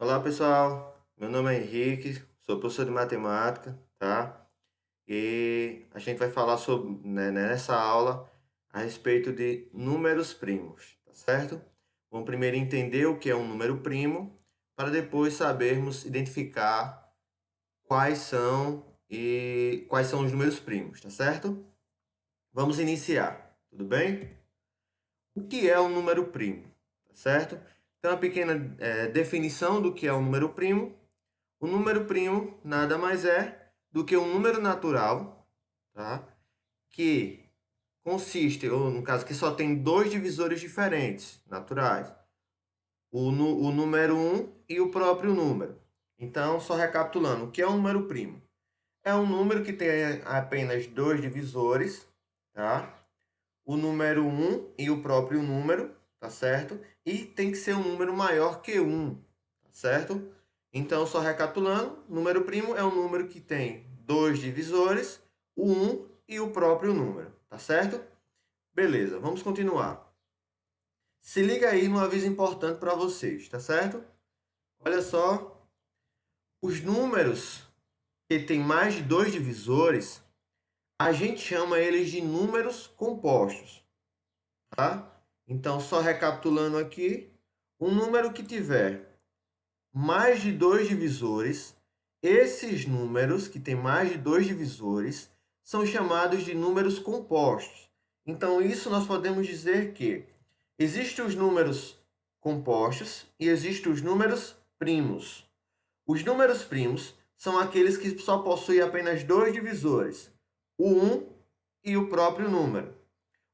Olá pessoal, meu nome é Henrique, sou professor de matemática, tá? E a gente vai falar sobre, nessa aula a respeito de números primos, tá certo? Vamos primeiro entender o que é um número primo, para depois sabermos identificar quais são os números primos, tá certo? Vamos iniciar, tudo bem? O que é um número primo, tá certo? Então, uma pequena definição do que é um número primo. O número primo nada mais é do que um número natural, tá? Que consiste, ou no caso, que só tem dois divisores diferentes, naturais. O número um e o próprio número. Então, só recapitulando, o que é um número primo? É um número que tem apenas dois divisores, tá? O número um e o próprio número, tá certo? E tem que ser um número maior que um, tá certo? Então, só recapitulando, número primo é um número que tem dois divisores, o 1 e o próprio número, tá certo? Beleza, vamos continuar. Se liga aí num aviso importante para vocês, tá certo? Olha só, os números que têm mais de dois divisores, a gente chama eles de números compostos, tá? Então, só recapitulando aqui, um número que tiver mais de dois divisores, esses números que têm mais de dois divisores são chamados de números compostos. Então, isso nós podemos dizer que existem os números compostos e existem os números primos. Os números primos são aqueles que só possuem apenas dois divisores, o 1 e o próprio número.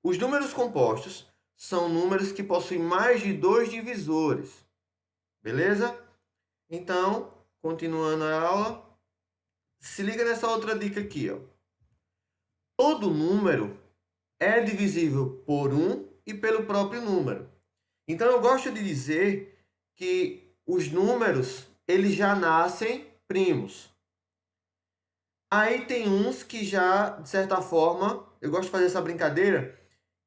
Os números compostos são números que possuem mais de dois divisores. Beleza? Então, continuando a aula, se liga nessa outra dica aqui, ó. Todo número é divisível por um e pelo próprio número. Então, eu gosto de dizer que os números, eles já nascem primos. Aí tem uns que já, de certa forma, eu gosto de fazer essa brincadeira,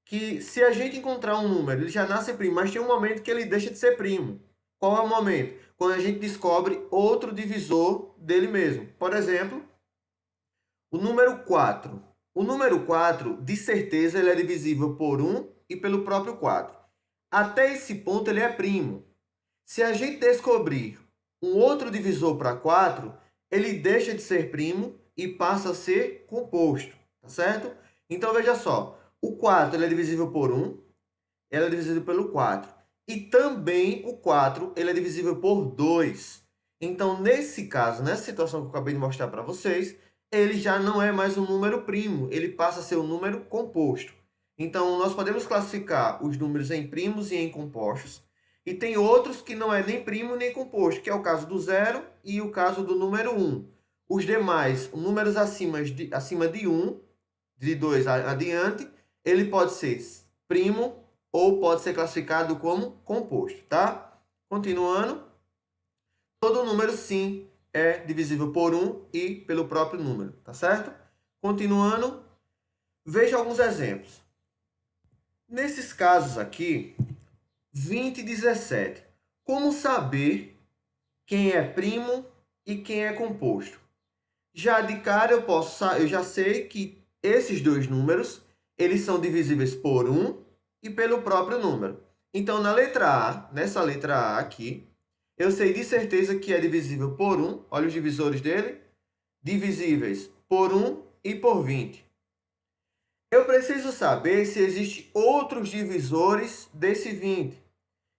que se a gente encontrar um número, ele já nasce primo, mas tem um momento que ele deixa de ser primo. Qual é o momento? Quando a gente descobre outro divisor dele mesmo. Por exemplo, o número 4. O número 4, de certeza, ele é divisível por 1 e pelo próprio 4. Até esse ponto, ele é primo. Se a gente descobrir um outro divisor para 4, ele deixa de ser primo e passa a ser composto, tá certo? Então, veja só, o 4 ele é divisível por 1, ele é divisível pelo 4. E também o 4 ele é divisível por 2. Então, nesse caso, nessa situação que eu acabei de mostrar para vocês, ele já não é mais um número primo, ele passa a ser um número composto. Então, nós podemos classificar os números em primos e em compostos. E tem outros que não é nem primo nem composto, que é o caso do zero e o caso do número 1. Os demais, números acima de 1, de 2 adiante, ele pode ser primo ou pode ser classificado como composto, tá? Continuando, todo número, sim, é divisível por 1 e pelo próprio número, tá certo? Continuando, veja alguns exemplos. Nesses casos aqui, 20 e 17. Como saber quem é primo e quem é composto? Já de cara eu já sei que esses dois números, eles são divisíveis por 1 e pelo próprio número. Então, nessa letra A aqui, eu sei de certeza que é divisível por 1, olha os divisores dele, divisíveis por 1 e por 20. Eu preciso saber se existem outros divisores desse 20.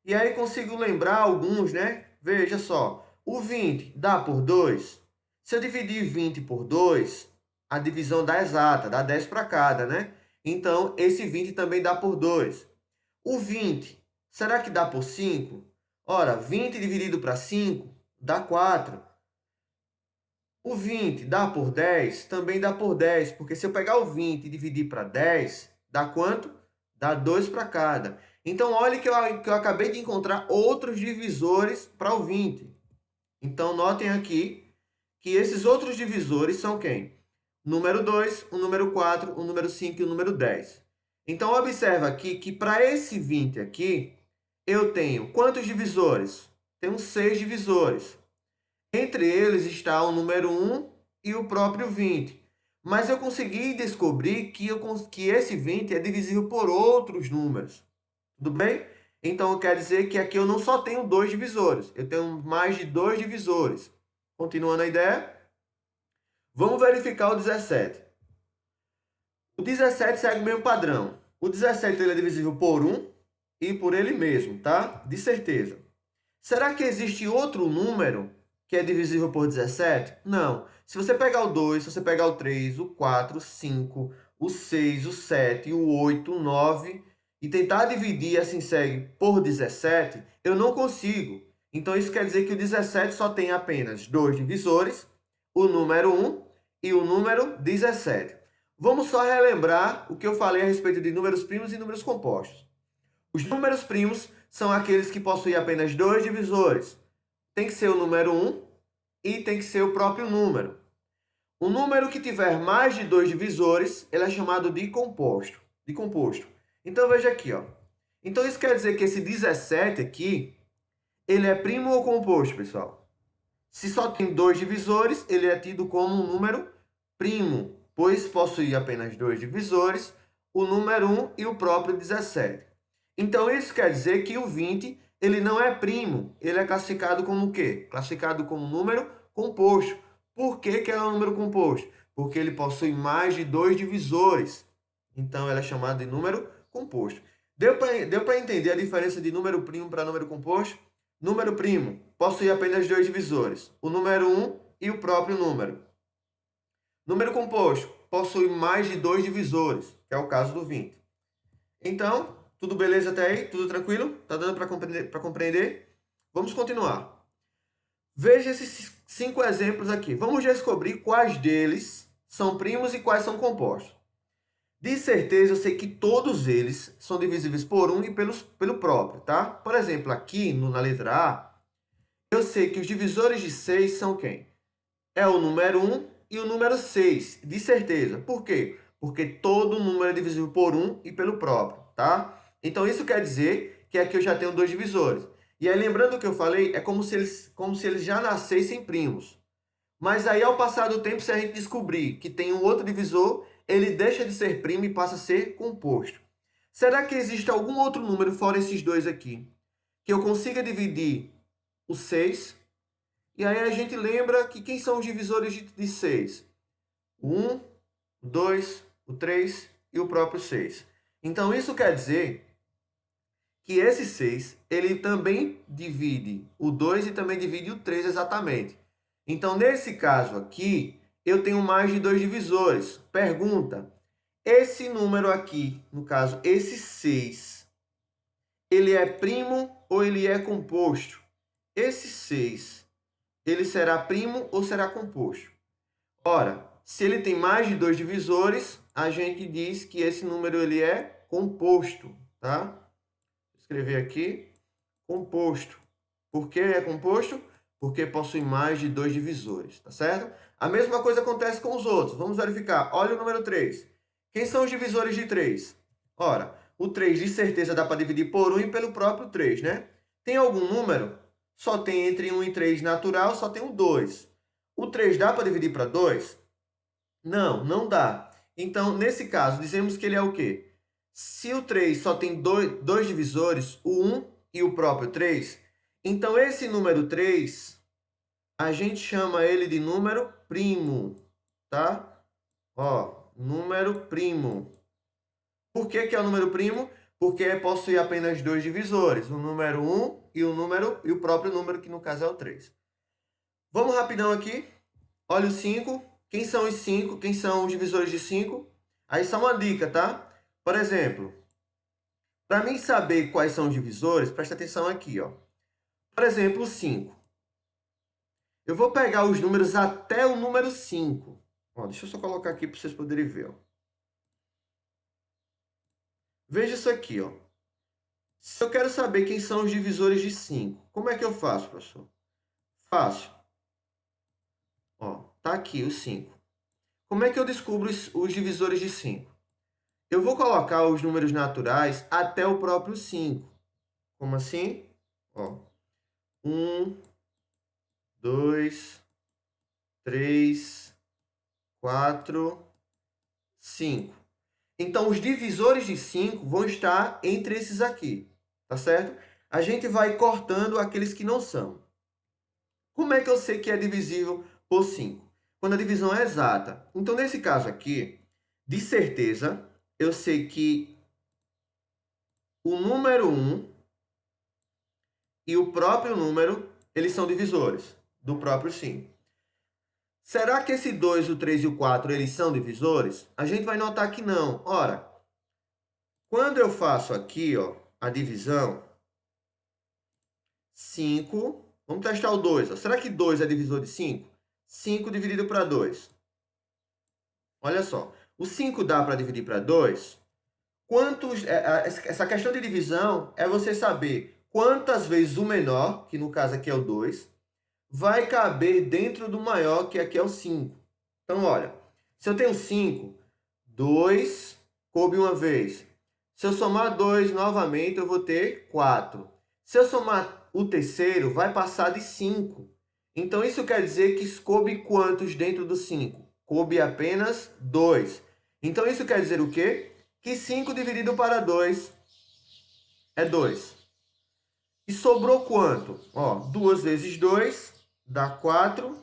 E aí consigo lembrar alguns, né? Veja só, o 20 dá por 2. Se eu dividir 20 por 2, a divisão dá exata, dá 10 para cada, né? Então, esse 20 também dá por 2. O 20, será que dá por 5? Ora, 20 dividido para 5 dá 4. O 20 dá por 10? Também dá por 10, porque se eu pegar o 20 e dividir para 10, dá quanto? Dá 2 para cada. Então, olha que eu acabei de encontrar outros divisores para o 20. Então, notem aqui que esses outros divisores são quem? O número 2, o número 4, o número 5 e o número 10. Então, observa aqui que para esse 20 aqui, eu tenho quantos divisores? temos 6 divisores. Entre eles está o número 1 e o próprio 20. Mas eu consegui descobrir que esse 20 é divisível por outros números. Tudo bem? Então, quer dizer que aqui eu não só tenho 2 divisores, eu tenho mais de 2 divisores. Continuando a ideia, vamos verificar o 17. O 17 segue o mesmo padrão. O 17 ele é divisível por 1 e por ele mesmo, tá? De certeza. Será que existe outro número que é divisível por 17? Não. Se você pegar o 2, se você pegar o 3, o 4, o 5, o 6, o 7, o 8, o 9 e tentar dividir assim segue por 17, eu não consigo. Então isso quer dizer que o 17 só tem apenas 2 divisores, o número 1 e o número 17. Vamos só relembrar o que eu falei a respeito de números primos e números compostos. Os números primos são aqueles que possuem apenas 2 divisores. Tem que ser o número 1 e tem que ser o próprio número. O número que tiver mais de 2 divisores, ele é chamado de composto. Então veja aqui, ó. Então isso quer dizer que esse 17 aqui, ele é primo ou composto, pessoal? Se só tem 2 divisores, ele é tido como um número primo, pois possui apenas 2 divisores, o número 1 e o próprio 17. Então isso quer dizer que o 20 ele não é primo, ele é classificado como o quê? Classificado como número composto. Por que que ele é um número composto? Porque ele possui mais de 2 divisores. Então ele é chamado de número composto. Deu para entender a diferença de número primo para número composto? Número primo possui apenas 2 divisores, o número 1 e o próprio número. Número composto possui mais de 2 divisores, que é o caso do 20. Então, tudo beleza até aí? Tudo tranquilo? Tá dando para compreender? Vamos continuar. Veja esses 5 exemplos aqui. Vamos descobrir quais deles são primos e quais são compostos. De certeza, eu sei que todos eles são divisíveis por 1 e pelo próprio, tá? Por exemplo, aqui na letra A, eu sei que os divisores de 6 são quem? É o número 1 e o número 6, de certeza. Por quê? Porque todo número é divisível por 1 e pelo próprio, tá? Então, isso quer dizer que aqui eu já tenho 2 divisores. E aí, lembrando o que eu falei, é como se eles já nascessem primos. Mas aí, ao passar do tempo, se a gente descobrir que tem um outro divisor, ele deixa de ser primo e passa a ser composto. Será que existe algum outro número fora esses dois aqui que eu consiga dividir o 6? E aí a gente lembra que quem são os divisores de 6? O 1, o 2, o 3 e o próprio 6. Então isso quer dizer que esse 6, ele também divide o 2 e também divide o 3 exatamente. Então nesse caso aqui, eu tenho mais de 2 divisores. Pergunta, esse número aqui, no caso esse 6, ele é primo ou ele é composto? Esse 6, ele será primo ou será composto? Ora, se ele tem mais de 2 divisores, a gente diz que esse número ele é composto, tá? Vou escrever aqui, composto. Por que é composto? Porque possui mais de 2 divisores, tá certo? A mesma coisa acontece com os outros. Vamos verificar. Olha o número 3. Quem são os divisores de 3? Ora, o 3 de certeza dá para dividir por 1 e pelo próprio 3, né? Tem algum número? Só tem entre 1 e 3 natural, só tem o 2. O 3 dá para dividir para 2? Não, não dá. Então, nesse caso, dizemos que ele é o quê? Se o 3 só tem dois divisores, o 1 e o próprio 3, então esse número 3, a gente chama ele de número primo, tá? Ó, número primo. Por que que é o número primo? Porque possui apenas 2 divisores, o número 1 e o próprio número, que no caso é o 3. Vamos rapidão aqui. Olha o 5. Quem são os 5? Quem são os divisores de 5? Aí só uma dica, tá? Por exemplo, para mim saber quais são os divisores, presta atenção aqui, ó. Por exemplo, o 5. Eu vou pegar os números até o número 5. Ó, deixa eu só colocar aqui para vocês poderem ver, ó. Veja isso aqui, ó. Se eu quero saber quem são os divisores de 5, como é que eu faço, professor? Fácil. Ó, tá aqui os 5. Como é que eu descubro os divisores de 5? Eu vou colocar os números naturais até o próprio 5. Como assim? Ó, 1, 2, 3, 4, 5. Então, os divisores de 5 vão estar entre esses aqui, tá certo? A gente vai cortando aqueles que não são. Como é que eu sei que é divisível por 5? Quando a divisão é exata. Então, nesse caso aqui, de certeza, eu sei que o número 1 e o próprio número, eles são divisores do próprio 5. Será que esse 2, o 3 e o 4, eles são divisores? A gente vai notar que não. Ora, quando eu faço aqui, ó, a divisão, 5, vamos testar o 2. Ó. Será que 2 é divisor de 5? 5 dividido para 2. Olha só, o 5 dá para dividir para 2. Essa questão de divisão é você saber quantas vezes o menor, que no caso aqui é o 2, vai caber dentro do maior, que aqui é o 5. Então, olha, se eu tenho 5, 2 coube uma vez. Se eu somar 2 novamente, eu vou ter 4. Se eu somar o terceiro, vai passar de 5. Então, isso quer dizer que coube quantos dentro do 5? Coube apenas 2. Então, isso quer dizer o quê? Que 5 dividido para 2 é 2. E sobrou quanto? Ó, 2 vezes 2 dá 4.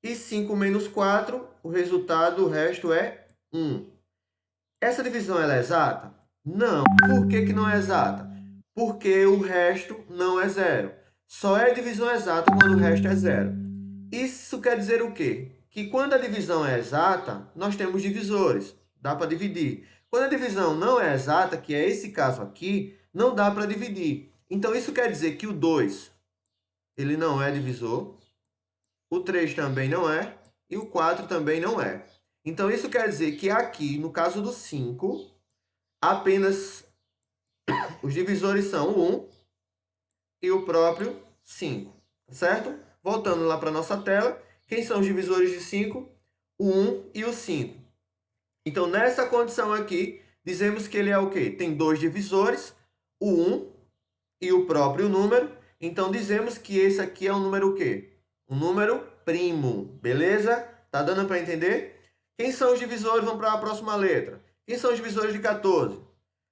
E 5 menos 4, o resultado, o resto é 1. Essa divisão ela é exata? Não. Por que não é exata? Porque o resto não é zero. Só é divisão exata quando o resto é zero. Isso quer dizer o quê? Que quando a divisão é exata, nós temos divisores. Dá para dividir. Quando a divisão não é exata, que é esse caso aqui, não dá para dividir. Então, isso quer dizer que o 2 ele não é divisor. O 3 também não é. E o 4 também não é. Então, isso quer dizer que aqui, no caso do 5, apenas os divisores são o 1 e o próprio 5. Certo? Voltando lá para a nossa tela. Quem são os divisores de 5? O 1 e o 5. Então, nessa condição aqui, dizemos que ele é o quê? Tem dois divisores, o 1 e o próprio número. Então, dizemos que esse aqui é um número o quê? Um número primo, beleza? Tá dando para entender? Quem são os divisores? Vamos para a próxima letra. Quem são os divisores de 14?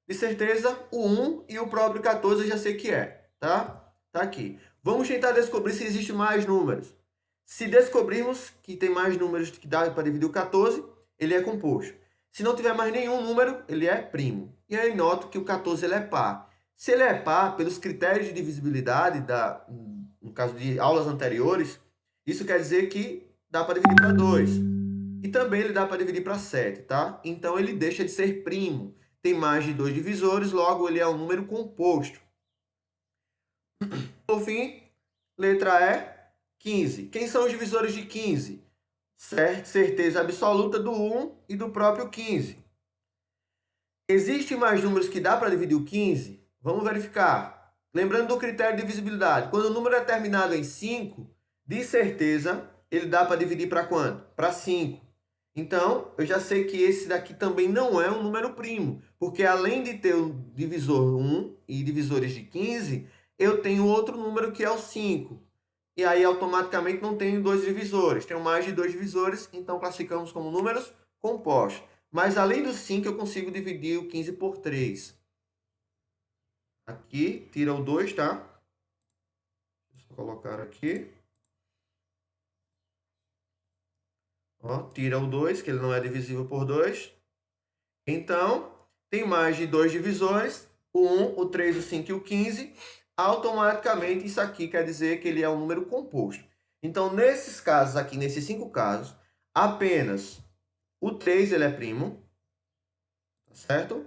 De certeza, o 1 e o próprio 14 eu já sei que é, tá? Tá aqui. Vamos tentar descobrir se existe mais números. Se descobrirmos que tem mais números que dá para dividir o 14, ele é composto. Se não tiver mais nenhum número, ele é primo. E aí noto que o 14 ele é par. Se ele é par, pelos critérios de divisibilidade, no caso de aulas anteriores, isso quer dizer que dá para dividir para 2. E também ele dá para dividir para 7, tá? Então ele deixa de ser primo. Tem mais de 2 divisores, logo ele é um número composto. Por fim, letra E, 15. Quem são os divisores de 15? Certeza absoluta do 1 e do próprio 15. Existem mais números que dá para dividir o 15? Vamos verificar. Lembrando do critério de divisibilidade. Quando o número é terminado em 5, de certeza, ele dá para dividir para quanto? Para 5. Então, eu já sei que esse daqui também não é um número primo. Porque além de ter o divisor 1 e divisores de 15, eu tenho outro número que é o 5. E aí, automaticamente, não tenho dois divisores. Tenho mais de dois divisores, então classificamos como números compostos. Mas, além do 5, eu consigo dividir o 15 por 3. Aqui, tira o 2, tá? Deixa eu colocar aqui. Ó, tira o 2, que ele não é divisível por 2. Então, tem mais de dois divisores. O 1, o 3, o 5 e o 15. Automaticamente, isso aqui quer dizer que ele é um número composto. Então, nesses casos aqui, nesses 5 casos, apenas o 3 ele é primo, certo?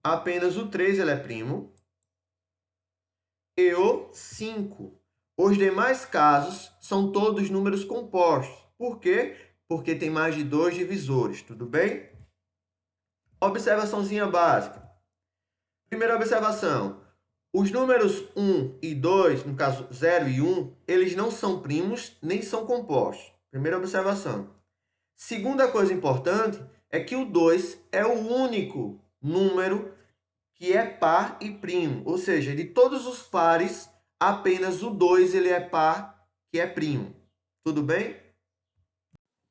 Apenas o 3 ele é primo. E o 5. Os demais casos são todos números compostos. Por quê? Porque tem mais de dois divisores, tudo bem? Observaçãozinha básica. Primeira observação. Os números 1 e 2, no caso 0 e 1, eles não são primos nem são compostos. Primeira observação. Segunda coisa importante é que o 2 é o único número que é par e primo. Ou seja, de todos os pares, apenas o 2 ele é par, que é primo. Tudo bem?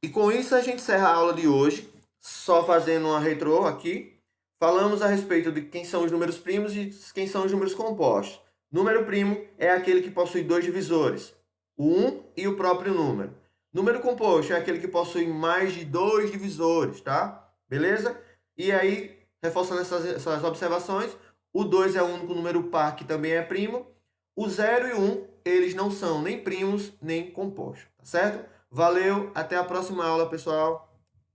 E com isso a gente encerra a aula de hoje, só fazendo uma retrô aqui. Falamos a respeito de quem são os números primos e quem são os números compostos. Número primo é aquele que possui dois divisores, o 1 e o próprio número. Número composto é aquele que possui mais de dois divisores, tá? Beleza? E aí, reforçando essas observações, o 2 é o único número par que também é primo. O 0 e o 1, eles não são nem primos nem compostos, tá certo? Valeu, até a próxima aula, pessoal!